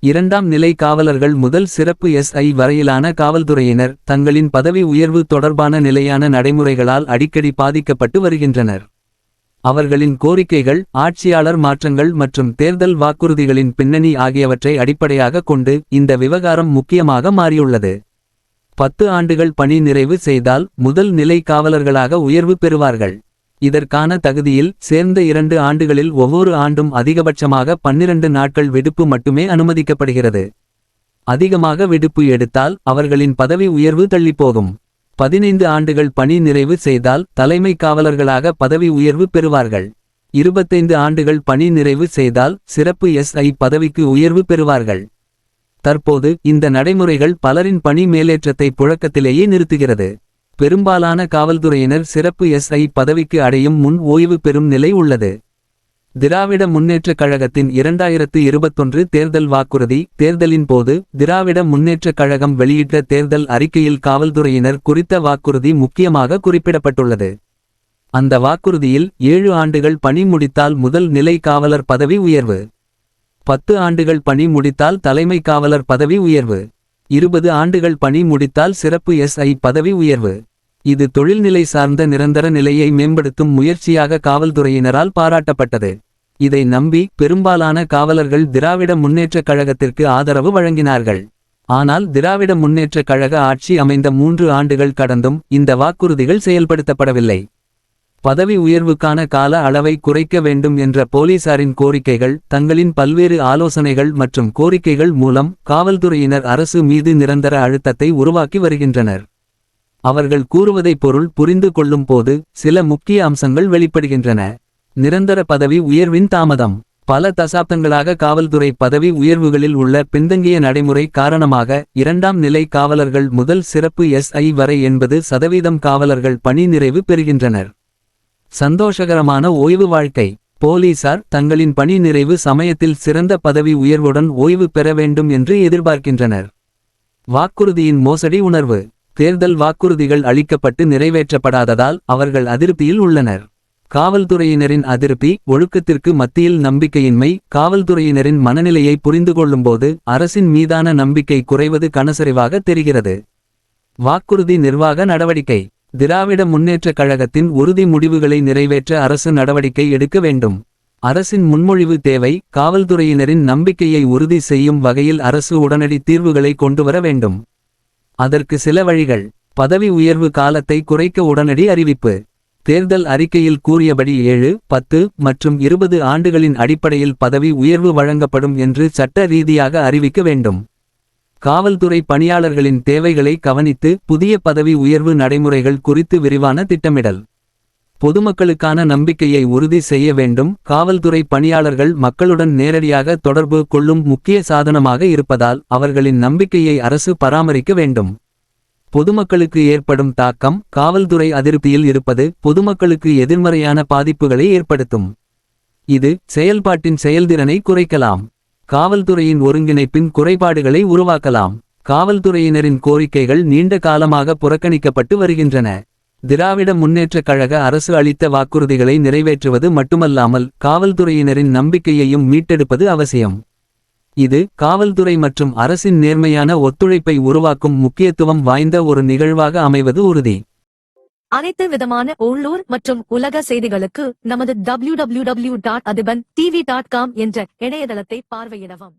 இரண்டாம் நிலை காவலர்கள் முதல் சிறப்பு SI வரையிலான காவல்துறையினர் தங்களின் பதவி உயர்வு தொடர்பான நிலையான நடைமுறைகளால் அடிக்கடி பாதிக்கப்பட்டு வருகின்றனர். அவர்களின் கோரிக்கைகள், ஆட்சியாளர் மாற்றங்கள் மற்றும் தேர்தல் வாக்குறுதிகளின் பின்னணி ஆகியவற்றை அடிப்படையாக கொண்டு இந்த விவகாரம் முக்கியமாக மாறியுள்ளது. 10 ஆண்டுகள் பணி நிறைவு செய்தால் முதல் நிலை காவலர்களாக உயர்வு பெறுவார்கள். இதற்கான தகுதியில் சேர்ந்த 2 ஆண்டுகளில் ஒவ்வொரு ஆண்டும் அதிகபட்சமாக 12 நாட்கள் விடுப்பு மட்டுமே அனுமதிக்கப்படுகிறது. அதிகமாக விடுப்பு எடுத்தால் அவர்களின் பதவி உயர்வு தள்ளிப்போகும். 15 ஆண்டுகள் பணி நிறைவு செய்தால் தலைமை காவலர்களாக பதவி உயர்வு பெறுவார்கள். 25 ஆண்டுகள் பணி நிறைவு செய்தால் சிறப்பு SI பதவிக்கு உயர்வு பெறுவார்கள். தற்போது இந்த நடைமுறைகள் பலரின் பணி மேலேற்றத்தை புழக்கத்திலேயே நிறுத்துகிறது. பெரும்பாலான காவல்துறையினர் சிறப்பு SI பதவிக்கு அடையும் முன் ஓய்வு பெறும் நிலை உள்ளது. திராவிட முன்னேற்றக் கழகத்தின் 2021 தேர்தல் வாக்குறுதி. தேர்தலின் போது திராவிட முன்னேற்றக் கழகம் வெளியிட்ட தேர்தல் அறிக்கையில் காவல்துறையினர் குறித்த வாக்குறுதி முக்கியமாக குறிப்பிடப்பட்டுள்ளது. அந்த வாக்குறுதியில் 7 ஆண்டுகள் பணி முடித்தால் முதல் நிலை காவலர் பதவி உயர்வு, 10 ஆண்டுகள் பணி முடித்தால் தலைமை காவலர் பதவி உயர்வு, 20 ஆண்டுகள் பணி முடித்தால் சிறப்பு SI பதவி உயர்வு. இது தொழில்நிலை சார்ந்த நிரந்தர நிலையை மேம்படுத்தும் முயற்சியாக காவல்துறையினரால் பாராட்டப்பட்டது. இதை நம்பி பெரும்பாலான காவலர்கள் திராவிட முன்னேற்றக் கழகத்திற்கு ஆதரவு வழங்கினார்கள். ஆனால் திராவிட முன்னேற்றக் கழக ஆட்சி அமைந்த 3 ஆண்டுகள் கடந்தும் இந்த வாக்குறுதிகள் செயல்படுத்தப்படவில்லை. பதவி உயர்வுக்கான கால அளவை குறைக்க வேண்டும் என்ற போலீசாரின் கோரிக்கைகள், தங்களின் பல்வேறு ஆலோசனைகள் மற்றும் கோரிக்கைகள் மூலம் காவல்துறையினர் அரசு மீது நிரந்தர அழுத்தத்தை உருவாக்கி வருகின்றனர். அவர்கள் கூறுவதை பொருள் புரிந்து கொள்ளும் போது சில முக்கிய அம்சங்கள் வெளிப்படுகின்றன. நிரந்தர பதவி உயர்வின் தாமதம். பல தசாப்தங்களாக காவல்துறை பதவி உயர்வுகளில் உள்ள பின்தங்கிய நடைமுறை காரணமாக 2ஆம் நிலை காவலர்கள் முதல் சிறப்பு SI வரை 80% காவலர்கள் பணி நிறைவு பெறுகின்றனர். சந்தோஷகரமான ஓய்வு வாழ்க்கை. போலீசார் தங்களின் பணி நிறைவு சமயத்தில் சிறந்த பதவி உயர்வுடன் ஓய்வு பெற வேண்டும் என்று எதிர்பார்க்கின்றனர். வாக்குறுதியின் மோசடி உணர்வு. தேர்தல் வாக்குறுதிகள் அளிக்கப்பட்டு நிறைவேற்றப்படாததால் அவர்கள் அதிருப்தியில் உள்ளனர். காவல்துறையினரின் அதிருப்தி, ஒழுக்கத்திற்கு மத்தியில் நம்பிக்கையின்மை. காவல்துறையினரின் மனநிலையை புரிந்துகொள்ளும்போது அரசின் மீதான நம்பிக்கை குறைவது கனசரிவாக தெரிகிறது. வாக்குறுதி நிர்வாக நடவடிக்கை. திராவிட முன்னேற்றக் கழகத்தின் உறுதி முடிவுகளை நிறைவேற்ற அரசு நடவடிக்கை எடுக்க வேண்டும். அரசின் முன்மொழிவு தேவை. காவல்துறையினரின் நம்பிக்கையை உறுதி செய்யும் வகையில் அரசு உடனடி தீர்வுகளை கொண்டுவர வேண்டும். அதற்கு சில வழிகள். பதவி உயர்வு காலத்தை குறைக்க உடனடி அறிவிப்பு. தேர்தல் அறிக்கையில் கூறியபடி 7, 10 மற்றும் 20 ஆண்டுகளின் அடிப்படையில் பதவி உயர்வு வழங்கப்படும் என்று சட்ட ரீதியாக அறிவிக்க வேண்டும். காவல்துறை பணியாளர்களின் தேவைகளை கவனித்து புதிய பதவி உயர்வு நடைமுறைகள் குறித்து விரிவான திட்டமிடல். பொதுமக்களுக்கான நம்பிக்கையை உறுதி செய்ய வேண்டும். காவல்துறை பணியாளர்கள் மக்களுடன் நேரடியாக தொடர்பு கொள்ளும் முக்கிய சாதனமாக இருப்பதால் அவர்களின் நம்பிக்கையை அரசு பராமரிக்க வேண்டும். பொதுமக்களுக்கு ஏற்படும் தாக்கம். காவல்துறை அதிருப்தியில் இருப்பது பொதுமக்களுக்கு எதிர்மறையான பாதிப்புகளை ஏற்படுத்தும். இது செயல்பாட்டின் செயல்திறனை குறைக்கலாம். காவல்துறையின் ஒருங்கிணைப்பின் குறைபாடுகளை உருவாக்கலாம். காவல்துறையினரின் கோரிக்கைகள் நீண்ட காலமாக புறக்கணிக்கப்பட்டு வருகின்றன. திராவிட முன்னேற்றக் கழக அரசு அளித்த வாக்குறுதிகளை நிறைவேற்றுவது மட்டுமல்லாமல் காவல்துறையினரின் நம்பிக்கையையும் மீட்டெடுப்பது அவசியம். இது காவல்துறை மற்றும் அரசின் நேர்மையான ஒத்துழைப்பை உருவாக்கும் முக்கியத்துவம் வாய்ந்த ஒரு நிகழ்வாக அமைவது உறுதி. அனைத்து விதமான உள்ளூர் மற்றும் உலக செய்திகளுக்கு நமது www.adibantv.com என்ற இணையதளத்தை பார்வையிடவும்.